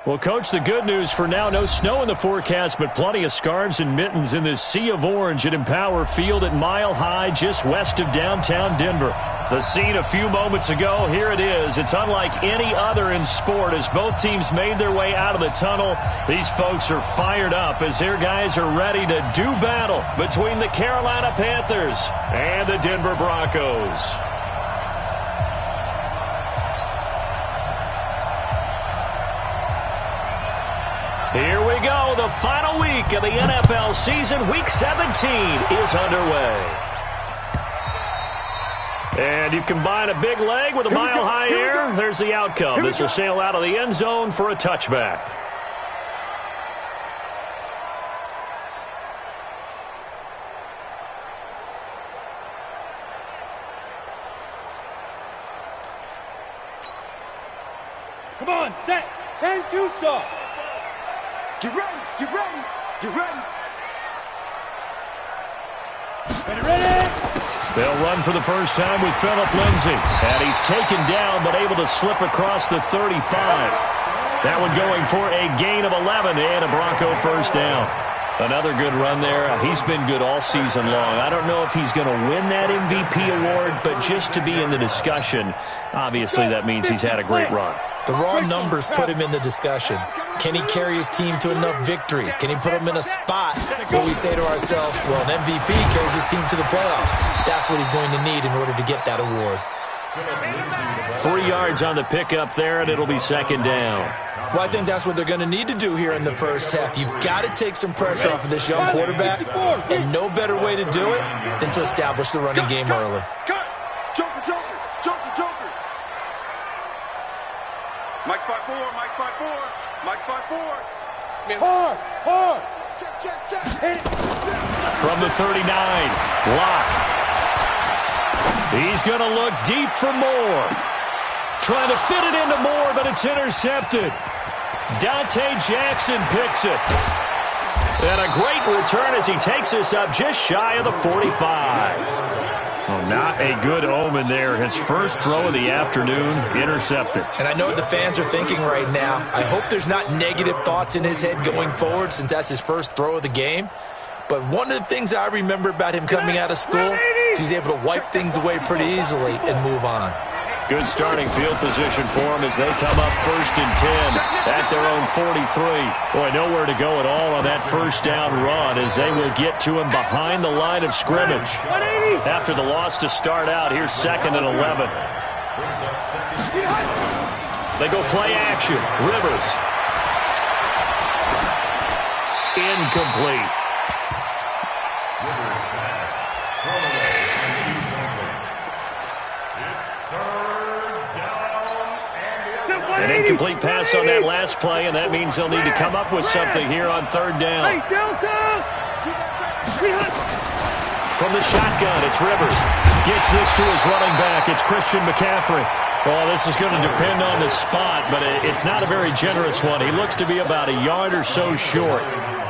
Well, Coach, the good news for now, no snow in the forecast, but plenty of scarves and mittens in this sea of orange at Empower Field at Mile High, just west of downtown Denver. The scene a few moments ago, here it is. It's unlike any other in sport as both teams made their way out of the tunnel. These folks are fired up as their guys are ready to do battle between the Carolina Panthers and the Denver Broncos. Here we go. The final week of the NFL season. Week 17 is underway. And you combine a big leg with a mile-high air. There's the outcome. This will sail out of the end zone for a touchback. Come on, set. 10-2 start. Get ready, get ready, get ready. Ready. They'll run for the first time with Phillip Lindsay. And he's taken down but able to slip across the 35. That one going for a gain of 11 and a Bronco first down. Another good run there. He's been good all season long. I don't know if he's going to win that MVP award, but just to be in the discussion, obviously that means he's had a great run. The raw numbers put him in the discussion. Can he carry his team to enough victories? Can he put them in a spot where we say to ourselves, well, an MVP carries his team to the playoffs. That's what he's going to need in order to get that award. 3 yards on the pickup there, and it'll be second down. Well, I think that's what they're going to need to do here in the first half. You've got to take some pressure off of this young quarterback, and no better way to do it than to establish the running game early. Joker, Joker, Joker, Joker. Mike 5-4, Mike 5-4, Mike 5-4. Hard. Check. Hit it. From the 39, Locke. He's going to look deep for Moore. Trying to fit it into Moore, but it's intercepted. Dante Jackson picks it. And a great return as he takes us up just shy of the 45. Well, not a good omen there. His first throw of the afternoon, intercepted. And I know what the fans are thinking right now. I hope there's not negative thoughts in his head going forward since that's his first throw of the game. But one of the things I remember about him coming out of school is he's able to wipe things away pretty easily and move on. Good starting field position for him as they come up 1st and 10 at their own 43. Boy, nowhere to go at all on that first down run as they will get to him behind the line of scrimmage. After the loss to start out, here's 2nd and 11. They go play action. Rivers. Incomplete. An incomplete pass on that last play, and that means they'll need to come up with something here on 3rd down. From the shotgun, it's Rivers. Gets this to his running back. It's Christian McCaffrey. Well, this is going to depend on the spot, but it's not a very generous one. He looks to be about a yard or so short.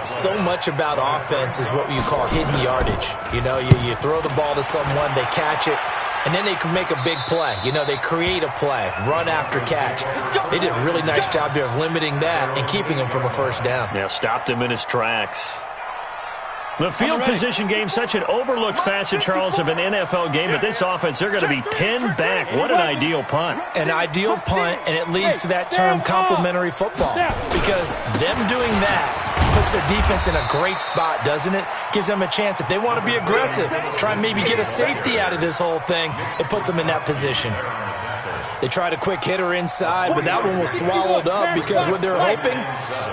So much about offense is what you call hidden yardage. You know, you throw the ball to someone, they catch it, and then they can make a big play. You know, they create a play, run after catch. They did a really nice job there of limiting that and keeping him from a first down. Yeah, stopped him in his tracks. The field position game, such an overlooked facet, Charles, of an NFL game, but this offense, they're going to be pinned back. What an ideal punt. An ideal punt, and it leads to that term complementary football, because them doing that puts their defense in a great spot, doesn't it? Gives them a chance. If they want to be aggressive, try and maybe get a safety out of this whole thing, it puts them in that position. They tried a quick hitter inside, but that one was swallowed up because what they're hoping,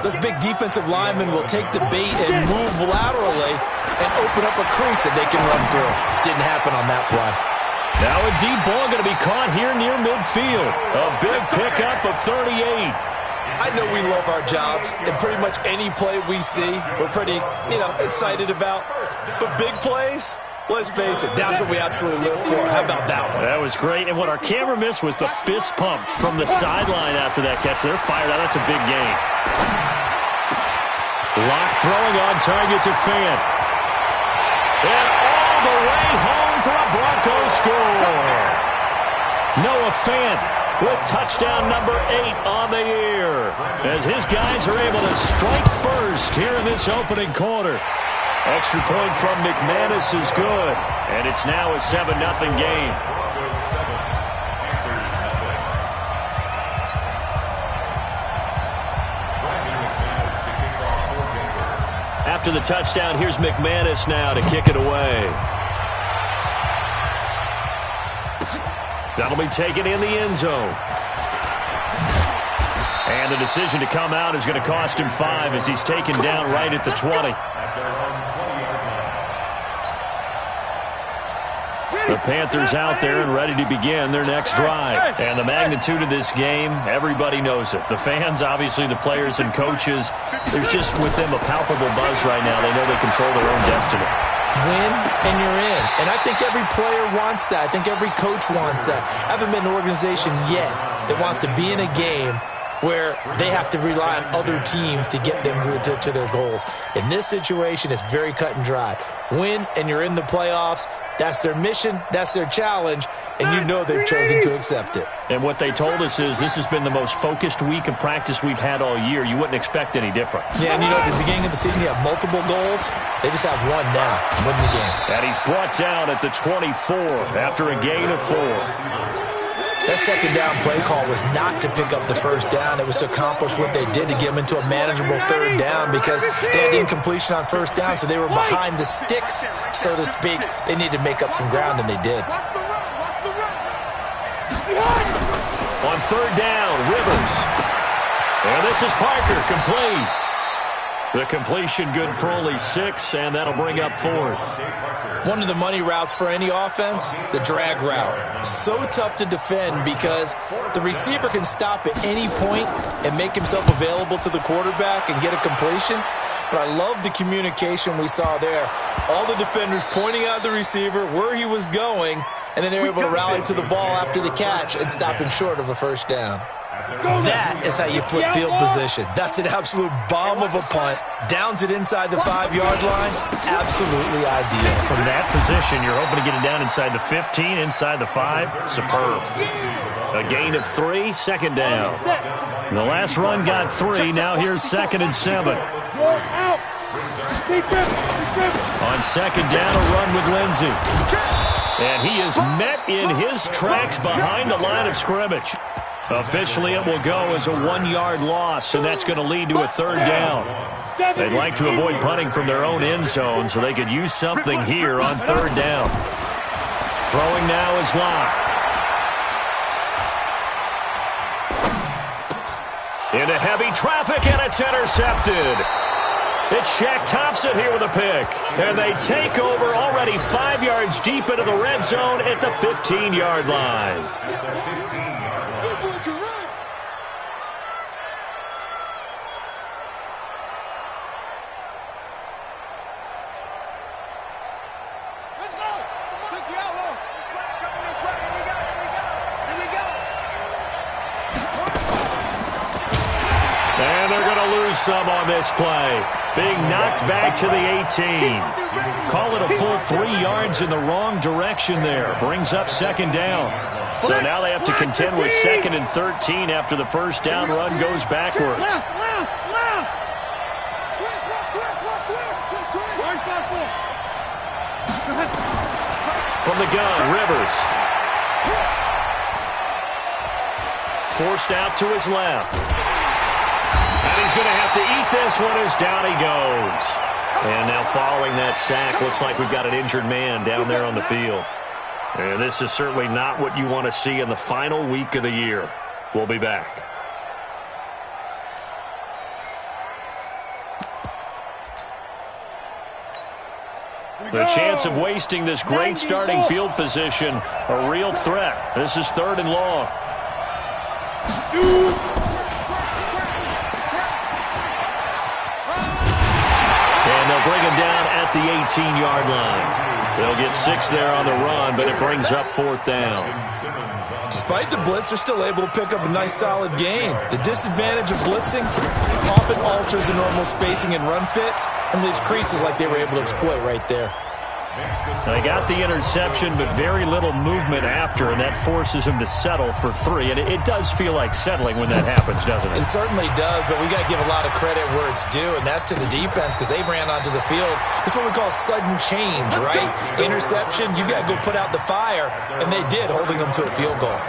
those big defensive linemen will take the bait and move laterally and open up a crease that they can run through. Didn't happen on that play. Now a deep ball going to be caught here near midfield. A big pickup of 38. I know we love our jobs, and pretty much any play we see, we're pretty, excited about. But big plays, let's face it, that's what we absolutely live for. How about that one? That was great. And what our camera missed was the fist pump from the sideline after that catch. They're fired out. That's a big gain. Locke throwing on target to Fant. And all the way home for a Bronco score. Noah Fant with touchdown number 8 on the year, as his guys are able to strike first here in this opening quarter. Extra point from McManus is good, and it's now a 7-0 game. After the touchdown, here's McManus now to kick it away. That'll be taken in the end zone. And the decision to come out is going to cost him 5 as he's taken down right at the 20. The Panthers out there and ready to begin their next drive. And the magnitude of this game, everybody knows it. The fans, obviously the players and coaches, there's just with them a palpable buzz right now. They know they control their own destiny. Win and you're in. And I think every player wants that. I think every coach wants that. I haven't been an organization yet that wants to be in a game where they have to rely on other teams to get them to their goals. In this situation, it's very cut and dry. Win and you're in the playoffs. That's their mission. That's their challenge. And you know they've chosen to accept it. And what they told us is this has been the most focused week of practice we've had all year. You wouldn't expect any different. Yeah, and you know, at the beginning of the season, you have multiple goals. They just have one now, win the game. And he's brought down at the 24 after a gain of 4. That second down play call was not to pick up the first down. It was to accomplish what they did to get them into a manageable third down because they had incompletion on first down, so they were behind the sticks, so to speak. They needed to make up some ground, and they did. On third down, Rivers. And this is Parker, complete. The completion good for only 6, and that'll bring up 4th. One of the money routes for any offense, the drag route. So tough to defend because the receiver can stop at any point and make himself available to the quarterback and get a completion. But I love the communication we saw there. All the defenders pointing out the receiver, where he was going, and then they were able to rally to the ball after the catch and stop him short of a first down. That is how you flip field position. That's an absolute bomb of a punt. Downs it inside the 5-yard line. Absolutely ideal. From that position, you're hoping to get it down inside the 15, inside the 5. Superb. A gain of 3, second down. The last run got 3. Now here's 2nd and 7. On second down, a run with Lindsey. And he is met in his tracks behind the line of scrimmage. Officially, it will go as a 1-yard loss, and that's going to lead to a third down. They'd like to avoid punting from their own end zone so they could use something here on third down. Throwing now is Locke. Into heavy traffic, and it's intercepted. It's Shaq Thompson here with a pick. And they take over already 5 yards deep into the red zone at the 15-yard line. Some on this play. Being knocked back to the 18. Call it a full 3 yards in the wrong direction there. Brings up second down. So now they have to contend with 2nd and 13 after the first down run goes backwards. From the gun, Rivers. Forced out to his left. And he's going to have to eat this one as down he goes. And now following that sack, looks like we've got an injured man down there on the field. And this is certainly not what you want to see in the final week of the year. We'll be back. The chance of wasting this great starting field position, a real threat. This is 3rd and long. And they'll bring him down at the 18-yard line. They'll get 6 there on the run, but it brings up 4th down. Despite the blitz, they're still able to pick up a nice, solid gain. The disadvantage of blitzing often alters the normal spacing and run fits and leaves creases like they were able to exploit right there. They got the interception, but very little movement after, and that forces him to settle for 3. And it does feel like settling when that happens, doesn't it? It certainly does, but we got to give a lot of credit where it's due, and that's to the defense because they ran onto the field. It's what we call sudden change, right? Interception, you got to go put out the fire, and they did, holding them to a field goal.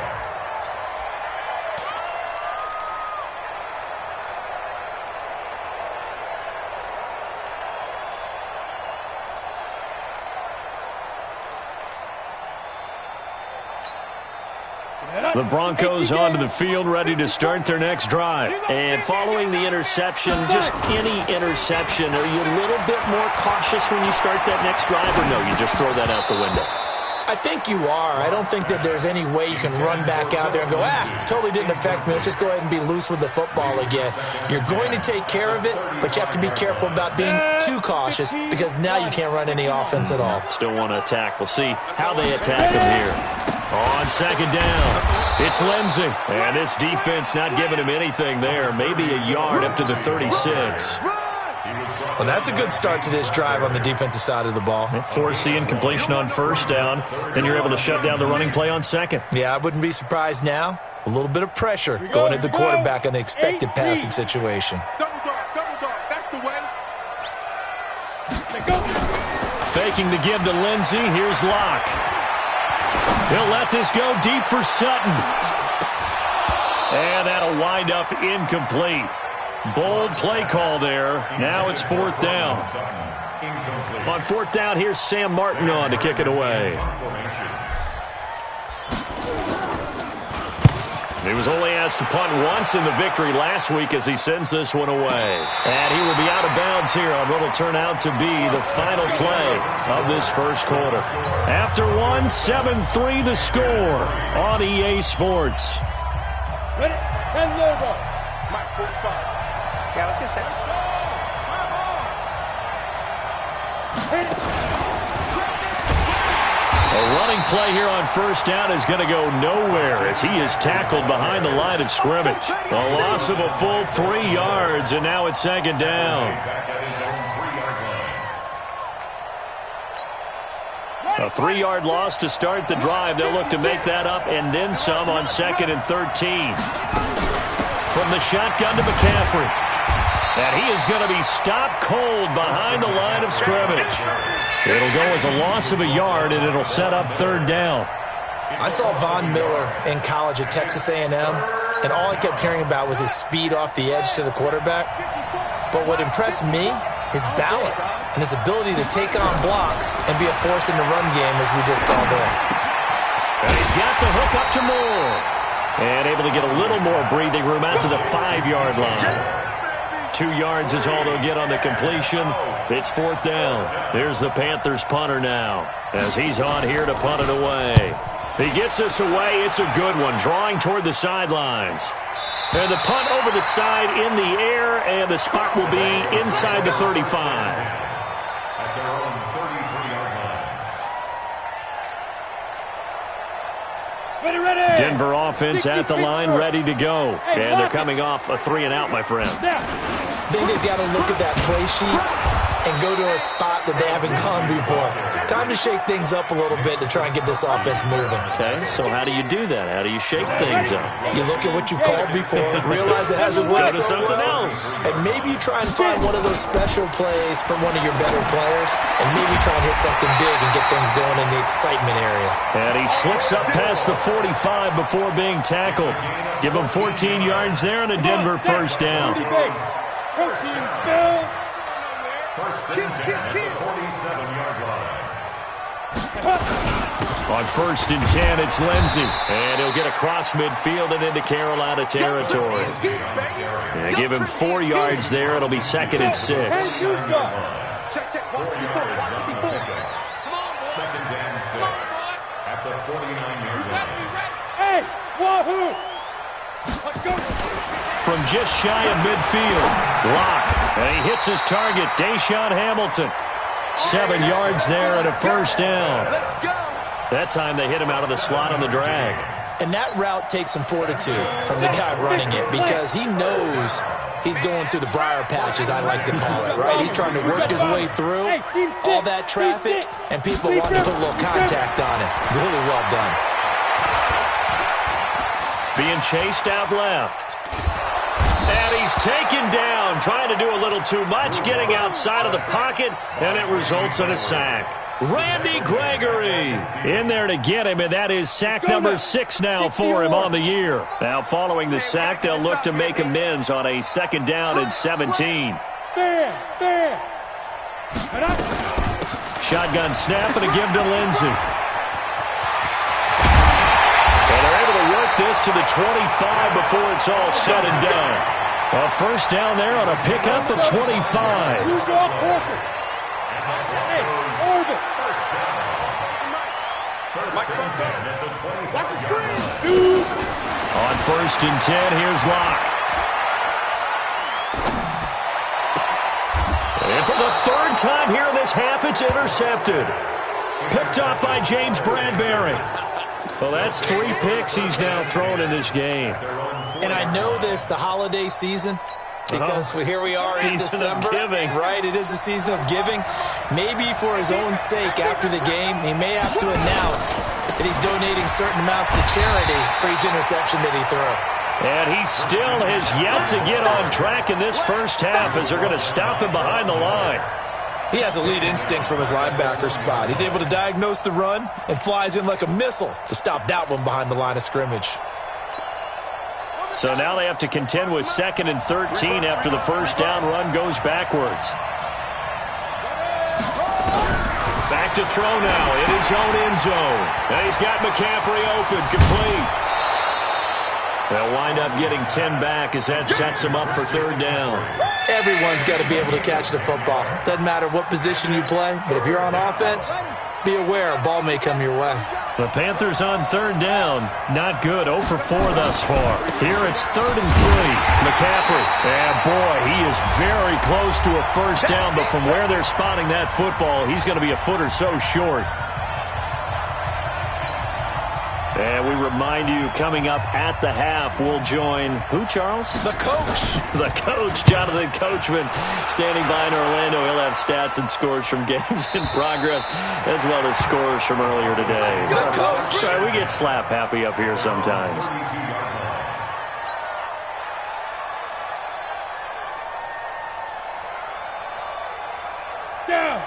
The Broncos onto the field, ready to start their next drive. And following the interception, just any interception, are you a little bit more cautious when you start that next drive, or no, you just throw that out the window? I think you are. I don't think that there's any way you can run back out there and go, totally didn't affect me. Let's just go ahead and be loose with the football again. You're going to take care of it, but you have to be careful about being too cautious because now you can't run any offense at all. Still want to attack. We'll see how they attack him here. On second down, it's Lindsey. And this defense not giving him anything there. Maybe a yard up to the 36. Well, that's a good start to this drive on the defensive side of the ball. Force the incompletion on first down. Then you're able to shut down the running play on second. Yeah, I wouldn't be surprised now. A little bit of pressure going at the quarterback in the expected passing situation. Double dog, that's the way. Faking the give to Lindsey. Here's Locke. He'll let this go deep for Sutton. And that'll wind up incomplete. Bold play call there. Now it's fourth down. On fourth down, here's Sam Martin on to kick it away. He was only asked to punt once in the victory last week as he sends this one away. And he will be out of bounds here on what will turn out to be the final play of this first quarter. After one, 7-3 the score on EA Sports. Ready? 10 logo. Mike 45. Yeah, let's get set. A running play here on first down is going to go nowhere as he is tackled behind the line of scrimmage. A loss of a full 3 yards, and now it's second down. A 3-yard loss to start the drive. They'll look to make that up and then some on second and 13. From the shotgun to McCaffrey. And he is going to be stopped cold behind the line of scrimmage. It'll go as a loss of a yard, and it'll set up third down. I saw Von Miller in college at Texas A&M, and all I kept hearing about was his speed off the edge to the quarterback. But what impressed me, his balance and his ability to take on blocks and be a force in the run game, as we just saw there. And he's got the hook up to Moore. And able to get a little more breathing room out to the 5-yard line. 2 yards is all they'll get on the completion. It's fourth down. There's the Panthers punter now as he's on here to punt it away. He gets us away. It's a good one, drawing toward the sidelines. And the punt over the side in the air, and the spot will be inside the 35. Denver offense at the line, ready to go. And they're coming off a 3-and-out, my friend. I think they've got to look at that play sheet and go to a spot that they haven't gone before. Time to shake things up a little bit to try and get this offense moving. Okay, so how do you do that? How do you shake things up? You look at what you've called before, realize it hasn't worked Go to so something well, else. and maybe you try and find one of those special plays from one of your better players, and maybe try and hit something big and get things going in the excitement area. And he slips up past the 45 before being tackled. Give him 14 yards there and a Denver first down. On first and 10, it's Lindsey. And he'll get across midfield and into Carolina territory. And give him 4 yards there. It'll be second and 6. Check. Second and 6 at the 49-yard line. Hey, wahoo! Let's go. From just shy of midfield, Locke. And he hits his target, Deshaun Hamilton. 7 yards there and a first down. That time they hit him out of the slot on the drag. And that route takes some fortitude from the guy running it because he knows he's going through the briar patch, as I like to call it, right? He's trying to work his way through all that traffic, and people want to put a little contact on it. Really well done. Being chased out left. And he's taken down, trying to do a little too much, getting outside of the pocket, and it results in a sack. Randy Gregory in there to get him, and that is sack number 6 now for him on the year. Now following the sack, they'll look to make amends on a 2nd down and 17. Shotgun snap and a give to Lindsey. And they're able to work this to the 25 before it's all said and done. A first down there on a pickup of 25. On 1st and 10, here's Locke. And for the 3rd time here in this half, it's intercepted. Picked up by James Bradbury. Well, that's 3 picks he's now thrown in this game. And I know this, the holiday season, because here we are in December. Giving. Right, it is the season of giving. Maybe for his own sake after the game, he may have to announce that he's donating certain amounts to charity for each interception that he throws. And he still has yet to get on track in this first half as they're going to stop him behind the line. He has elite instincts from his linebacker spot. He's able to diagnose the run and flies in like a missile to stop that one behind the line of scrimmage. So now they have to contend with 2nd and 13 after the first down run goes backwards. Back to throw now in his own end zone. And he's got McCaffrey open, complete. They'll wind up getting 10 back as that sets him up for 3rd down. Everyone's got to be able to catch the football. Doesn't matter what position you play, but if you're on offense, be aware a ball may come your way. The Panthers on 3rd down. Not good. 0 for 4 thus far. Here it's 3rd and 3. McCaffrey. And boy, he is very close to a first down, but from where they're spotting that football, he's going to be a foot or so short. And we remind you, coming up at the half, we'll join who, Charles? The coach. The coach, Jonathan Coachman, standing by in Orlando. He'll have stats and scores from games in progress, as well as scores from earlier today. The coach. Sorry, we get slap happy up here sometimes.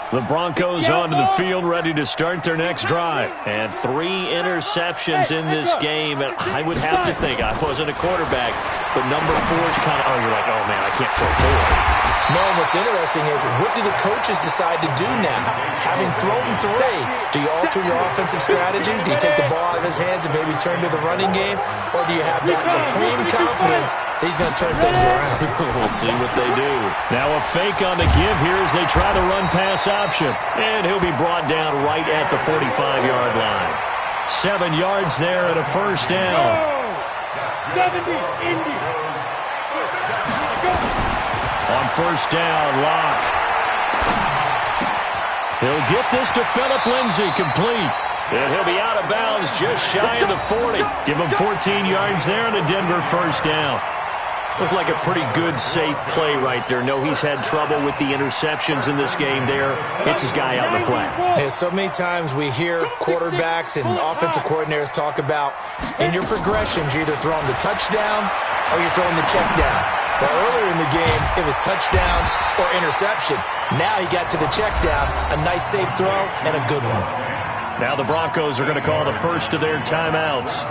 The Broncos onto the field, ready to start their next drive. And 3 interceptions in this game. And I would have to think, I wasn't a quarterback, but number 4 is kind of, oh, you're like, oh, man, I can't throw 4. No, and what's interesting is, what do the coaches decide to do now? Having thrown 3, do you alter your offensive strategy? Do you take the ball out of his hands and maybe turn to the running game? Or do you have that supreme confidence that he's going to turn things around? We'll see what they do. Now a fake on the give here as they try to run pass option. And he'll be brought down right at the 45-yard line. 7 yards there and a first down. 70, Indy. On first down, Locke. He'll get this to Phillip Lindsay, complete. And he'll be out of bounds just shy of the 40. Give him 14 yards there and a Denver first down. Looked like a pretty good, safe play right there. No, he's had trouble with the interceptions in this game there. Hits his guy out in the flat. Yeah, so many times we hear quarterbacks and offensive coordinators talk about, in your progressions, you're either throwing the touchdown or you're throwing the check down. But earlier in the game, it was touchdown or interception. Now he got to the check down, a nice safe throw, and a good one. Now the Broncos are going to call the first of their timeouts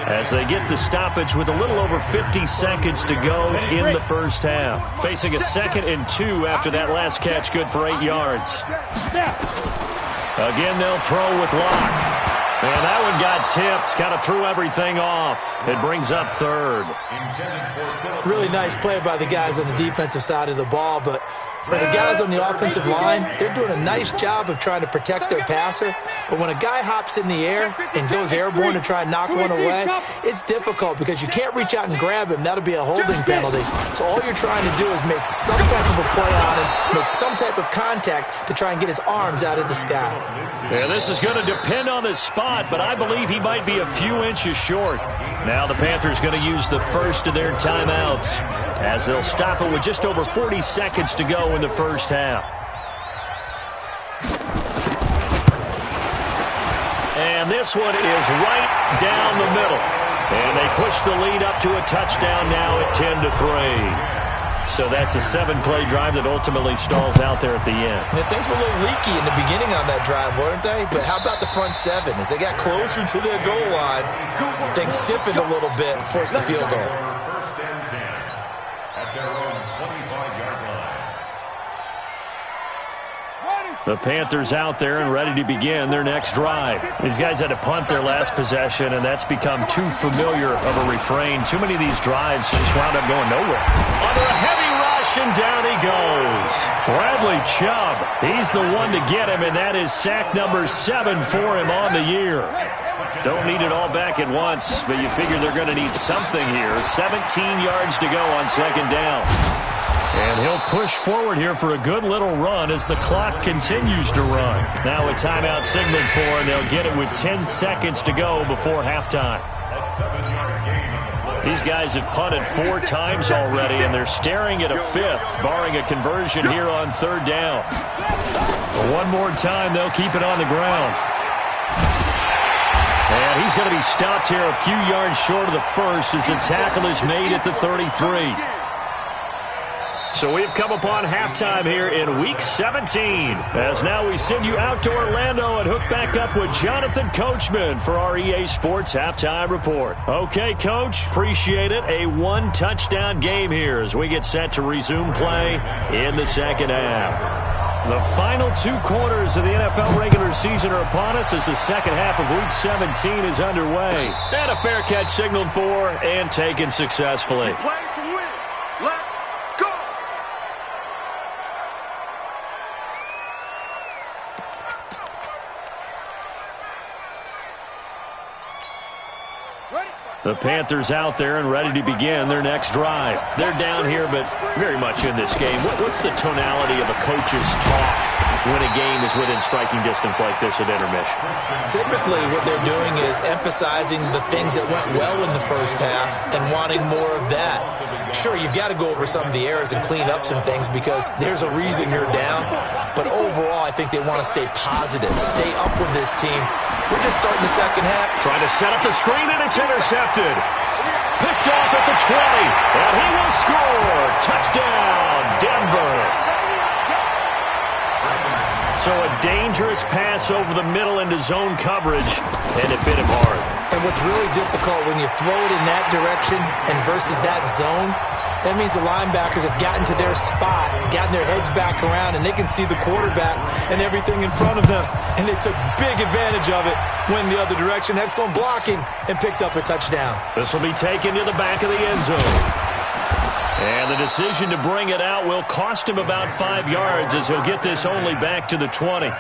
as they get the stoppage with a little over 50 seconds to go in the first half. Facing a 2nd and 2 after that last catch, good for 8 yards. Again, they'll throw with Locke. And that one got tipped, kind of threw everything off. It brings up 3rd. Really nice play by the guys on the defensive side of the ball, but For the guys on the offensive line, they're doing a nice job of trying to protect their passer. But when a guy hops in the air and goes airborne to try and knock one away, it's difficult because you can't reach out and grab him. That'll be a holding penalty. So all you're trying to do is make some type of a play on him, make some type of contact to try and get his arms out of the sky. Yeah, this is going to depend on the spot, but I believe he might be a few inches short. Now the Panthers going to use the first of their timeouts as they'll stop it with just over 40 seconds to go in the first half. And this one is right down the middle. And they push the lead up to a touchdown now at 10-3. So that's a 7-play drive that ultimately stalls out there at the end. And things were a little leaky in the beginning on that drive, weren't they? But how about the front seven? As they got closer to their goal line, things stiffened a little bit and forced the field goal. First and 10 at their own 25-yard line. The Panthers out there and ready to begin their next drive. These guys had to punt their last possession, and that's become too familiar of a refrain. Too many of these drives just wound up going nowhere. Under a heavy rush, and down he goes. Bradley Chubb, he's the one to get him, and that is sack number 7 for him on the year. Don't need it all back at once, but you figure they're going to need something here. 17 yards to go on second down. And he'll push forward here for a good little run as the clock continues to run. Now a timeout signaled for, and they'll get it with 10 seconds to go before halftime. These guys have punted 4 times already, and they're staring at a 5th, barring a conversion here on third down. But one more time, they'll keep it on the ground. And he's going to be stopped here a few yards short of the first as the tackle is made at the 33. So we've come upon halftime here in Week 17. As now we send you out to Orlando and hook back up with Jonathan Coachman for our EA Sports Halftime Report. Okay, Coach, appreciate it. A 1-touchdown game here as we get set to resume play in the second half. The final 2 quarters of the NFL regular season are upon us as the second half of Week 17 is underway. And a fair catch signaled for and taken successfully. Play to win. Let's go. The Panthers out there and ready to begin their next drive. They're down here, but very much in this game. What's the tonality of a coach's talk when a game is within striking distance like this at intermission? Typically, what they're doing is emphasizing the things that went well in the first half and wanting more of that. Sure, you've got to go over some of the errors and clean up some things because there's a reason you're down. But overall, I think they want to stay positive, stay up with this team. We're just starting the second half. Trying to set up the screen, and it's intercepted. Picked off at the 20, and he will score. Touchdown, Denver. So a dangerous pass over the middle into zone coverage, and it bit him hard. And what's really difficult when you throw it in that direction and versus that zone, that means the linebackers have gotten to their spot, gotten their heads back around, and they can see the quarterback and everything in front of them. And they took big advantage of it, went the other direction, excellent blocking, and picked up a touchdown. This will be taken to the back of the end zone. And the decision to bring it out will cost him about 5 yards as he'll get this only back to the 20.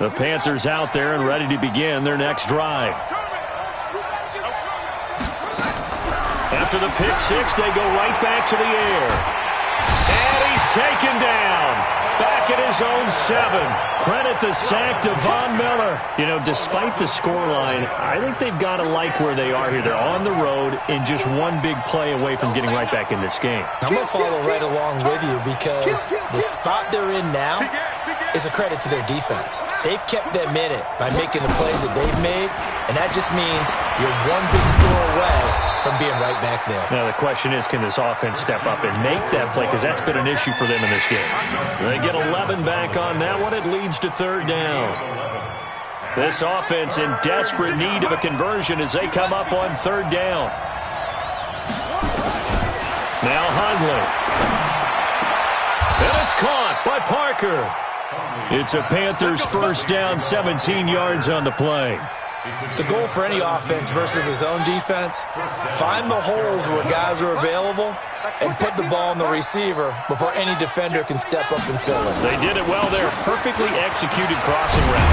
The Panthers out there and ready to begin their next drive. After the pick six, they go right back to the air. And he's taken down. Back at his own 7. Credit the sack to Von Miller. You know, despite the scoreline, I think they've got to like where they are here. They're on the road and just one big play away from getting right back in this game. I'm going to follow right along with you because the spot they're in now is a credit to their defense. They've kept them in it by making the plays that they've made, and that just means you're one big score away from being right back there. Now the question is, can this offense step up and make that play? Because that's been an issue for them in this game. They get 11 back on that one. It leads to third down. This offense in desperate need of a conversion as they come up on third down. Now Hundley. And it's caught by Parker. It's a Panthers first down, 17 yards on the play. The goal for any offense versus his own defense, find the holes where guys are available and put the ball on the receiver before any defender can step up and fill it. They did it well there. Perfectly executed crossing route.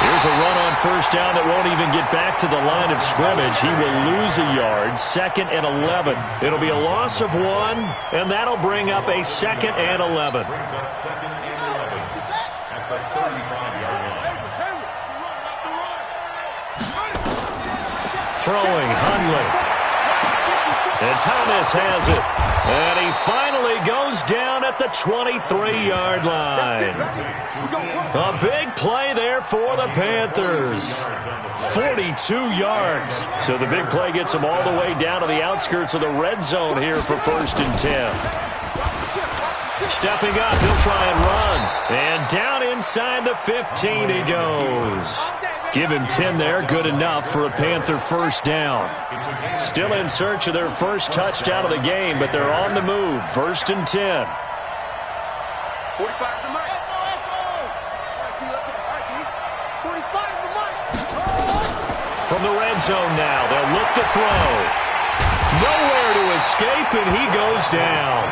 Here's a run on first down that won't even get back to the line of scrimmage. He will lose a yard, 2nd and 11. It'll be a loss of 1, and that'll bring up a 2nd and 11. Brings up 2nd and 11 at the 35-yard line. Throwing, Hundley. And Thomas has it. And he finally goes down at the 23-yard line. A big play there for the Panthers. 42 yards. So the big play gets them all the way down to the outskirts of the red zone here for 1st and 10. Stepping up, he'll try and run. And down inside the 15 he goes. Give him 10 there, good enough for a Panther first down. Still in search of their first touchdown of the game, but they're on the move. 1st and 10. 45 the mic. From the red zone now, they'll look to throw. Nowhere to escape, and he goes down.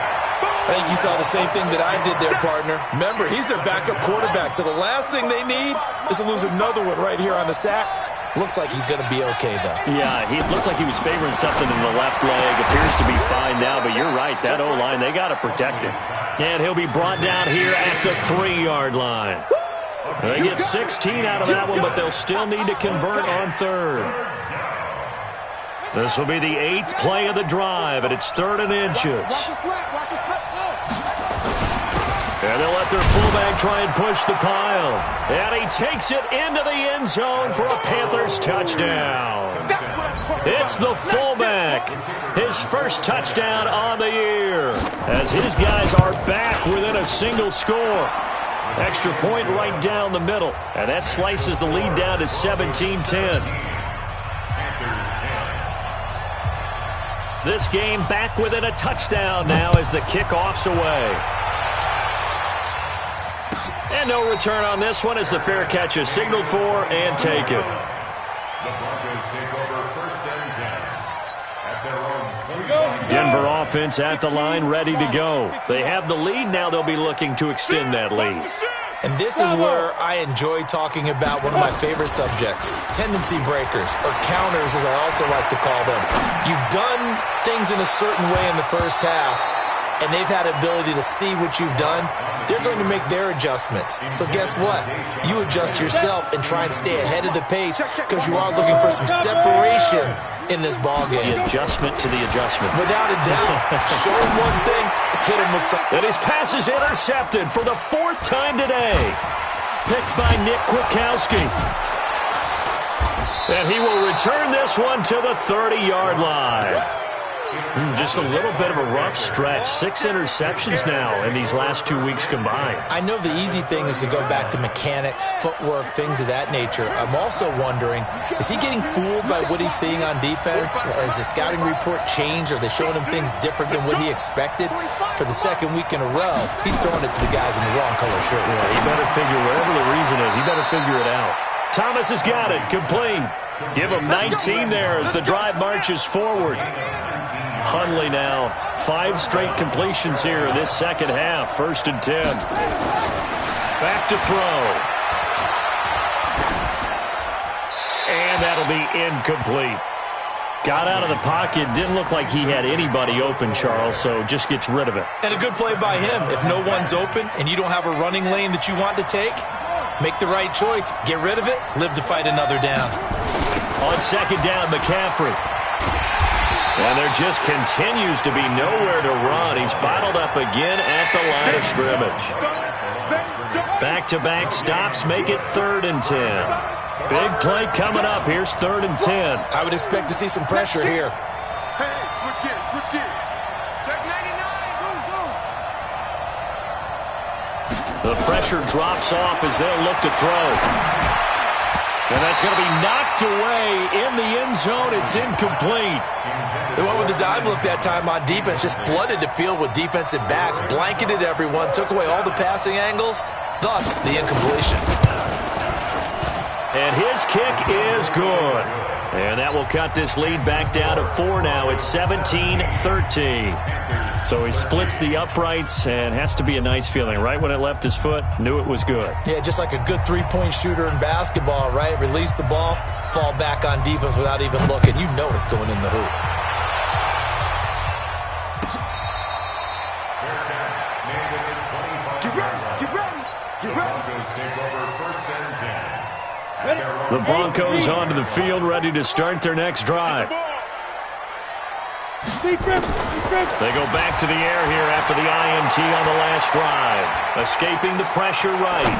I think you saw the same thing that I did there, partner. Remember, he's their backup quarterback, so the last thing they need is to lose another one right here on the sack. Looks like he's going to be okay, though. Yeah, he looked like he was favoring something in the left leg. Appears to be fine now, but you're right. That O-line, they got to protect him. And he'll be brought down here at the 3-yard line. They get 16 out of that one, but they'll still need to convert on 3rd. This will be the 8th play of the drive, and it's 3rd and inches. And they'll let their fullback try and push the pile. And he takes it into the end zone for a Panthers touchdown. It's the fullback. His first touchdown on the year. As his guys are back within a single score. Extra point right down the middle. And that slices the lead down to 17-10. This game back within a touchdown now as the kickoff's away. And no return on this one as the fair catch is signaled for and taken. The Broncos take over 1st and 10 at their own 20. Denver offense at the line, ready to go. They have the lead. Now they'll be looking to extend that lead. And this is where I enjoy talking about one of my favorite subjects, tendency breakers, or counters as I also like to call them. You've done things in a certain way in the first half, and they've had ability to see what you've done. They're going to make their adjustments. So guess what? You adjust yourself and try and stay ahead of the pace because you are looking for some separation in this ballgame. The adjustment to the adjustment. Without a doubt. Show him one thing, hit him with something. And his pass is intercepted for the 4th time today. Picked by Nick Kwiatkowski. And he will return this one to the 30-yard line. Just a little bit of a rough stretch. 6 interceptions now in these last 2 weeks combined. I know the easy thing is to go back to mechanics, footwork, things of that nature. I'm also wondering, is he getting fooled by what he's seeing on defense? Has the scouting report changed? Are they showing him things different than what he expected? For the 2nd week in a row, he's throwing it to the guys in the wrong color shirt. Yeah, he better figure, whatever the reason is, he better figure it out. Thomas has got it, complete. Give him 19 there as the drive marches forward. Hundley now, 5 straight completions here in this second half. 1st and 10. Back to throw. And that'll be incomplete. Got out of the pocket. Didn't look like he had anybody open, Charles, so just gets rid of it. And a good play by him. If no one's open and you don't have a running lane that you want to take, make the right choice. Get rid of it. Live to fight another down. On 2nd down, McCaffrey. And there just continues to be nowhere to run. He's bottled up again at the line of scrimmage. Back-to-back stops make it 3rd and 10. Big play coming up. Here's 3rd and 10. I would expect to see some pressure here. Hey, switch gears, switch gears. Check 99, The pressure drops off as they'll look to throw. And that's going to be knocked away in the end zone. It's incomplete. They went with the dive look that time on defense, just flooded the field with defensive backs, blanketed everyone, took away all the passing angles, thus the incompletion. And his kick is good. And that will cut this lead back down to 4 now. It's 17-13. So he splits the uprights, and has to be a nice feeling. Right when it left his foot, knew it was good. Yeah, just like a good three-point shooter in basketball, right? Release the ball, fall back on defense without even looking. You know it's going in the hoop. The Broncos onto the field, ready to start their next drive. They go back to the air here after the INT on the last drive. Escaping the pressure right.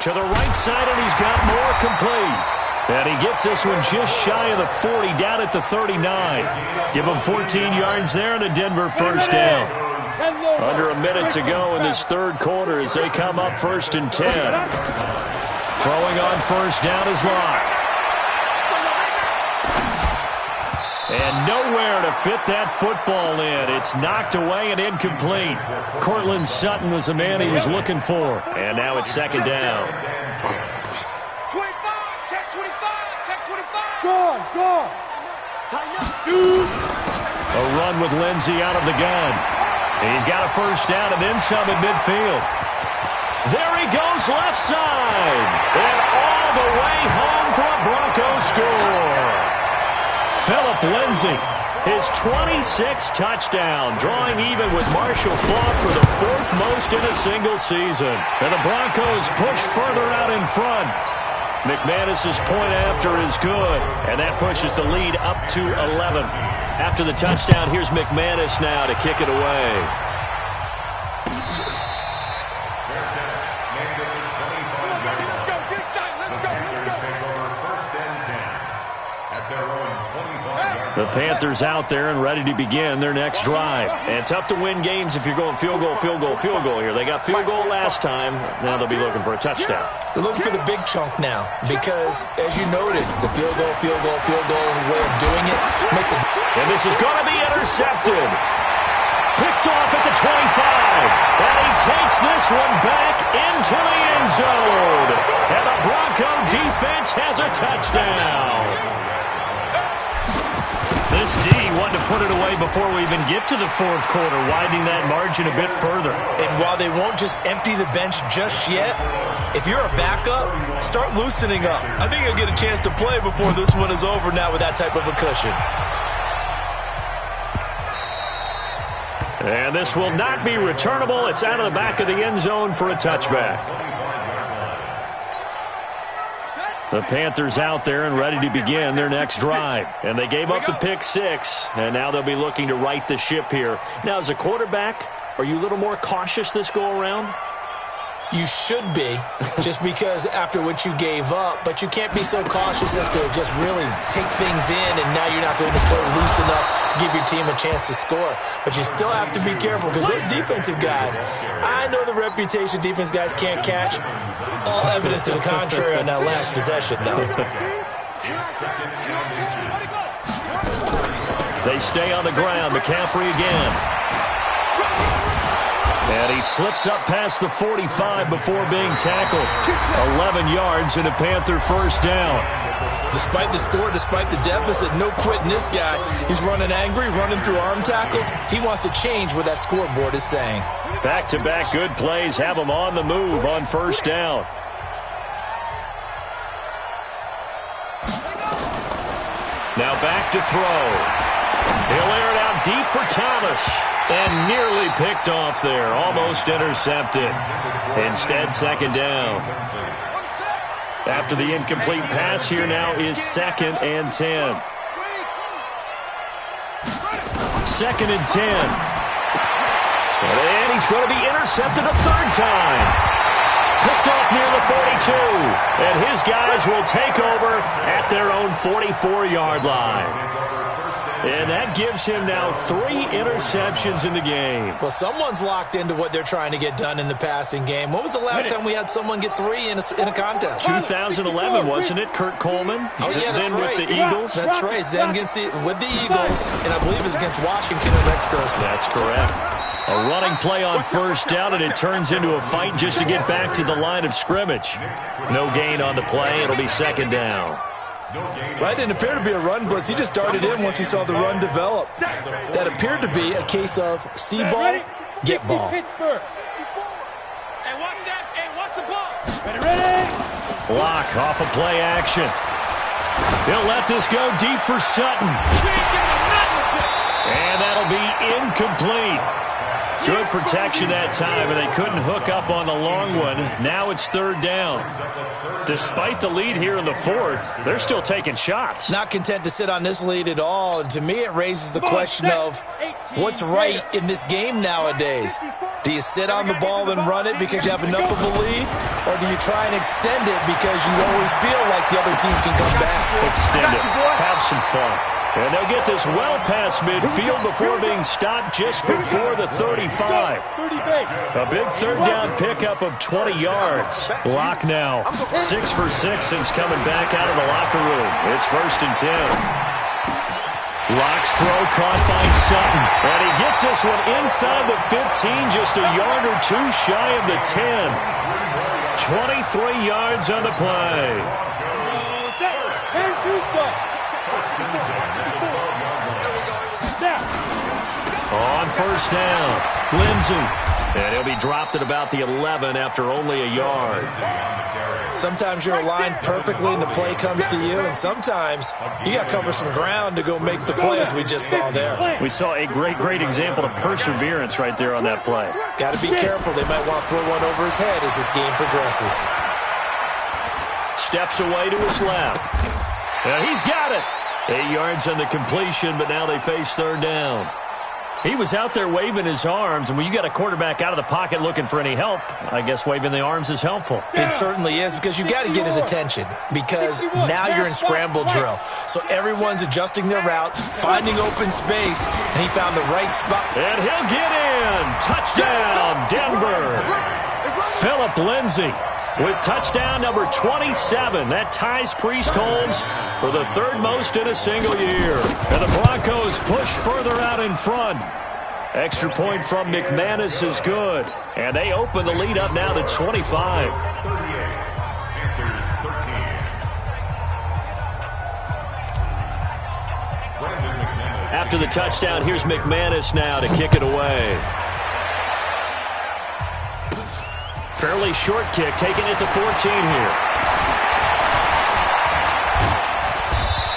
To the right side, and he's got more complete. And he gets this one just shy of the 40, down at the 39. Give him 14 yards there and a Denver first down. Under a minute to go in this third quarter as they come up 1st and 10. Throwing on first down is Locke. And nowhere to fit that football in. It's knocked away and incomplete. Cortland Sutton was the man he was looking for. And now it's 2nd down. 25, check 25, check 25. Go. A run with Lindsey out of the gun. He's got a first down and then some at midfield. There he goes left side. And all the way home for a Broncos score. Philip Lindsey, his 26th touchdown, drawing even with Marshall Faulk for the 4th most in a single season. And the Broncos push further out in front. McManus's point after is good, and that pushes the lead up to 11. After the touchdown, here's McManus now to kick it away. The Panthers out there and ready to begin their next drive. And tough to win games if you're going field goal here. They got field goal last time. Now they'll be looking for a touchdown. They're looking for the big chunk now because, as you noted, the field goal way of doing it makes it. And this is going to be intercepted. Picked off at the 25. And he takes this one back into the end zone. And the Bronco defense has a touchdown. This D wanted to put it away before we even get to the 4th quarter, widening that margin a bit further. And while they won't just empty the bench just yet, if you're a backup, start loosening up. I think you'll get a chance to play before this one is over now with that type of a cushion. And this will not be returnable. It's out of the back of the end zone for a touchback. The Panthers out there and ready to begin their next drive. And they gave up the pick 6, and now they'll be looking to right the ship here. Now, as a quarterback, are you a little more cautious this go-around? You should be, just because after what you gave up, but you can't be so cautious as to just really take things in, and now you're not going to play loose enough to give your team a chance to score. But you still have to be careful because those defensive guys, I know the reputation defense guys can't catch. All evidence to the contrary on that last possession, though. They stay on the ground. McCaffrey again. And he slips up past the 45 before being tackled. 11 yards and a Panther first down. Despite the score, despite the deficit, no quitting this guy. He's running angry, running through arm tackles. He wants to change what that scoreboard is saying. Back-to-back good plays have him on the move on first down. Now back to throw. He'll air it out deep for Thomas. And nearly picked off there. Almost intercepted. Instead, 2nd down. After the incomplete pass, here now is 2nd and 10. 2nd and 10. And he's going to be intercepted a 3rd time. Picked off near the 42. And his guys will take over at their own 44-yard line. And that gives him now 3 interceptions in the game. Well, someone's locked into what they're trying to get done in the passing game. When was the last time we had someone get 3 in a contest? 2011, wasn't it, Kurt Coleman? Oh, yeah, that's then right. with the Eagles? That's right. Then with the Eagles, and I believe it's against Washington and Rex Grossman. That's correct. A running play on first down, and it turns into a fight just to get back to the line of scrimmage. No gain on the play. It'll be second down. That didn't appear to be a run blitz. He just darted in once he saw the run develop. That appeared to be a case of see ball, get ball. Hey, watch that. Hey, watch the ball. Ready. Block off of play action. He'll let this go deep for Sutton. And that'll be incomplete. Good protection that time, and they couldn't hook up on the long one. Now it's third down. Despite the lead here in the fourth, they're still taking shots. Not content to sit on this lead at all. And to me, it raises the question of what's right in this game nowadays. Do you sit on the ball and run it because you have enough of a lead? Or do you try and extend it because you always feel like the other team can come back? Extend it. Have some fun. And they'll get this well past midfield before being stopped just before the 35. A big third down pickup of 20 yards. Locke now 6 for 6 since coming back out of the locker room. It's first and 10. Locke's throw caught by Sutton. And he gets this one inside the 15, just a yard or 2 shy of the 10. 23 yards on the play. On first down, Lindsey. And he'll be dropped at about the 11 after only a yard. Sometimes you're aligned perfectly and the play comes to you, and sometimes you got to cover some ground to go make the play, as we just saw there. We saw a great example of perseverance right there on that play. Got to be careful. They might want to throw one over his head as this game progresses. Steps away to his left. And he's got it. 8 yards on the completion, but now they face third down. He was out there waving his arms, and when you got a quarterback out of the pocket looking for any help, I guess waving the arms is helpful. It certainly is, because you got to get his attention, because now you're in scramble drill. So everyone's adjusting their routes, finding open space, and he found the right spot. And he'll get in. Touchdown, Denver. Phillip Lindsay with touchdown number 27. That ties Priest-Holmes for the third most in a single year. And the Broncos push further out in front. Extra point from McManus is good. And they open the lead up now to 25. After the touchdown, here's McManus now to kick it away. Fairly short kick, taking it to 14 here.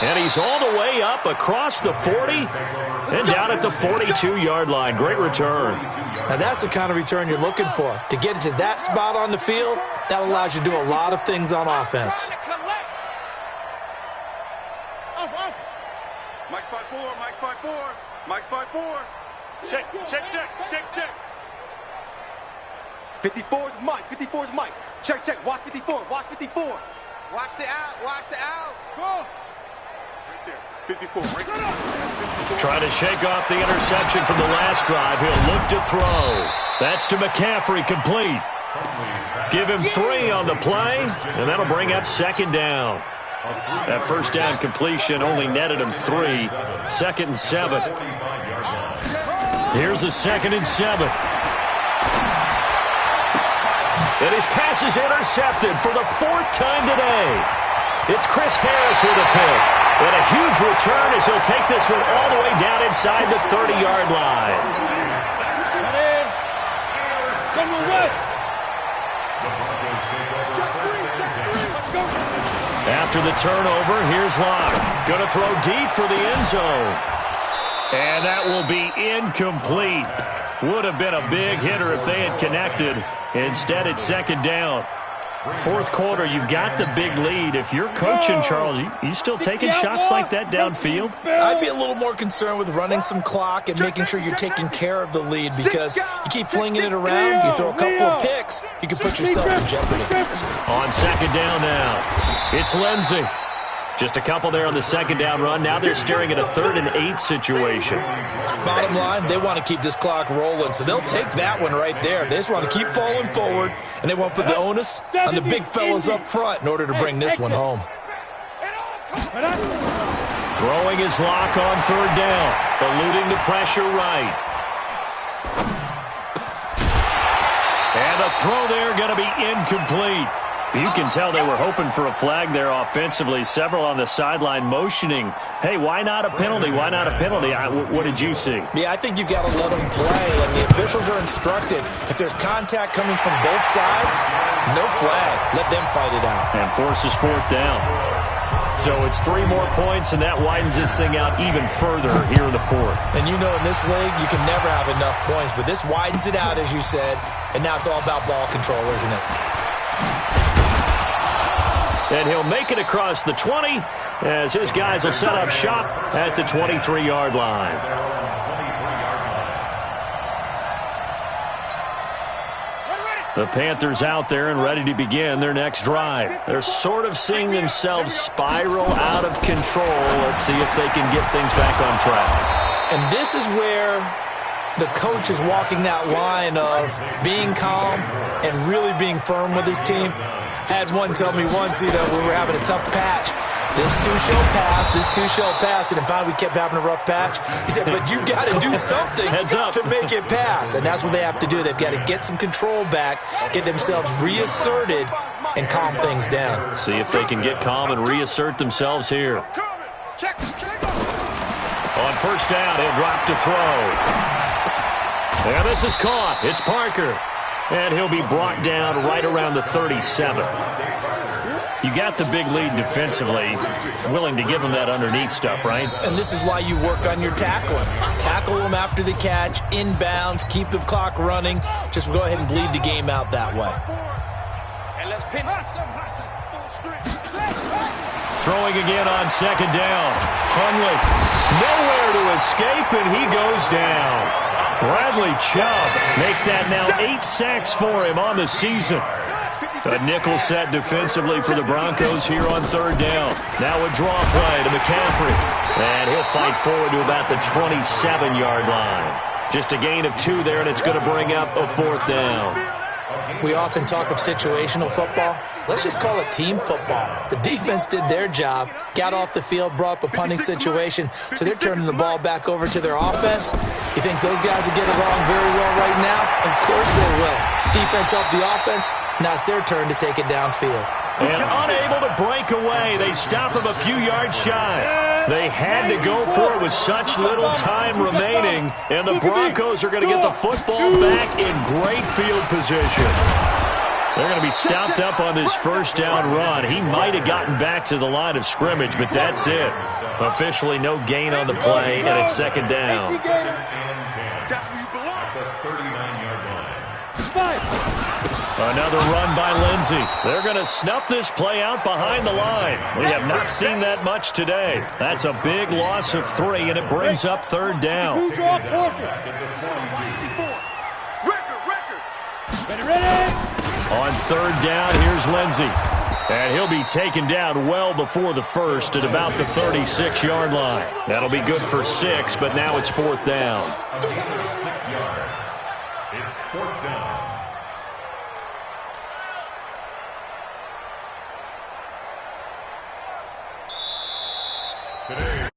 And he's all the way up across the 40 and down at the 42-yard line. Great return. Now that's the kind of return you're looking for. To get it to that spot on the field, that allows you to do a lot of things on offense. Mike's 5-4, Mike's 5-4, Mike's 5-4. Check. 54 is Mike, 54 is Mike. Check, watch 54, watch 54. Watch the out. Go. Right there, 54, right there. Trying to shake off the interception from the last drive. He'll look to throw. That's to McCaffrey, complete. Give him 3 on the play, and that'll bring up second down. That first down completion only netted him 3. Second and 7. Here's a second and 7. And his pass is intercepted for the 4th time today. It's Chris Harris with a pick. And a huge return as he'll take this one all the way down inside the 30-yard line. After the turnover, here's Locke. Going to throw deep for the end zone. And that will be incomplete. Would have been a big hitter if they had connected. Instead, it's second down. Fourth quarter, you've got the big lead. If you're coaching, Charles, you still taking shots like that downfield? I'd be a little more concerned with running some clock and making sure you're taking care of the lead, because you keep flinging it around, you throw a couple of picks, you can put yourself in jeopardy. On second down now, it's Lindsey. Just a couple there on the second down run. Now they're staring at a 3rd and 8 situation. Bottom line, they want to keep this clock rolling, so they'll take that one right there. They just want to keep falling forward, and they want to put the onus on the big fellas up front in order to bring this one home. Throwing his lock on 3rd down, eluding the pressure right. And the throw there going to be incomplete. You can tell they were hoping for a flag there offensively. Several on the sideline motioning, hey, why not a penalty? Why not a penalty? What did you see? Yeah, I think you've got to let them play, and the officials are instructed. If there's contact coming from both sides, no flag. Let them fight it out. And forces 4th down. So it's 3 more points, and that widens this thing out even further here in the 4th. And you know in this league, you can never have enough points, but this widens it out, as you said, and now it's all about ball control, isn't it? And he'll make it across the 20 as his guys will set up shop at the 23-yard line. The Panthers out there and ready to begin their next drive. They're sort of seeing themselves spiral out of control. Let's see if they can get things back on track. And this is where the coach is walking that line of being calm and really being firm with his team. Had one tell me once, we were having a tough patch. This too shall pass, this too shall pass. And finally we kept having a rough patch. He said, but you got to do something to make it pass. And that's what they have to do. They've got to get some control back, get themselves reasserted, and calm things down. See if they can get calm and reassert themselves here. On 1st down, he'll drop to throw. And this is caught. It's Parker. And he'll be brought down right around the 37. You got the big lead defensively, willing to give them that underneath stuff, right? And this is why you work on your tackling. Tackle them after the catch, inbounds, keep the clock running. Just go ahead and bleed the game out that way. Throwing again on 2nd down. Hundley nowhere to escape, and he goes down. Bradley Chubb make that now 8 sacks for him on the season. A nickel set defensively for the Broncos here on 3rd down. Now a draw play to McCaffrey. And he'll fight forward to about the 27-yard line. Just a gain of 2 there, and it's going to bring up a 4th down. We often talk of situational football. Let's just call it team football. The defense did their job, got off the field, brought up a punting situation, so they're turning the ball back over to their offense. You think those guys will get along very well right now? Of course they will. Defense helped the offense. Now it's their turn to take it downfield. And unable to break away, they stop him a few yards shy. They had to go for it with such little time remaining, and the Broncos are going to get the football back in great field position. They're going to be stopped up on this 1st down run. He might have gotten back to the line of scrimmage, but that's it. Officially no gain on the play, and it's 2nd down. Another run by Lindsey. They're going to snuff this play out behind the line. We have not seen that much today. That's a big loss of 3, and it brings up 3rd down. On 3rd down, here's Lindsey. And he'll be taken down well before the 1st at about the 36-yard line. That'll be good for 6, but now it's 4th down. 6 yards. It's 4th down. Today,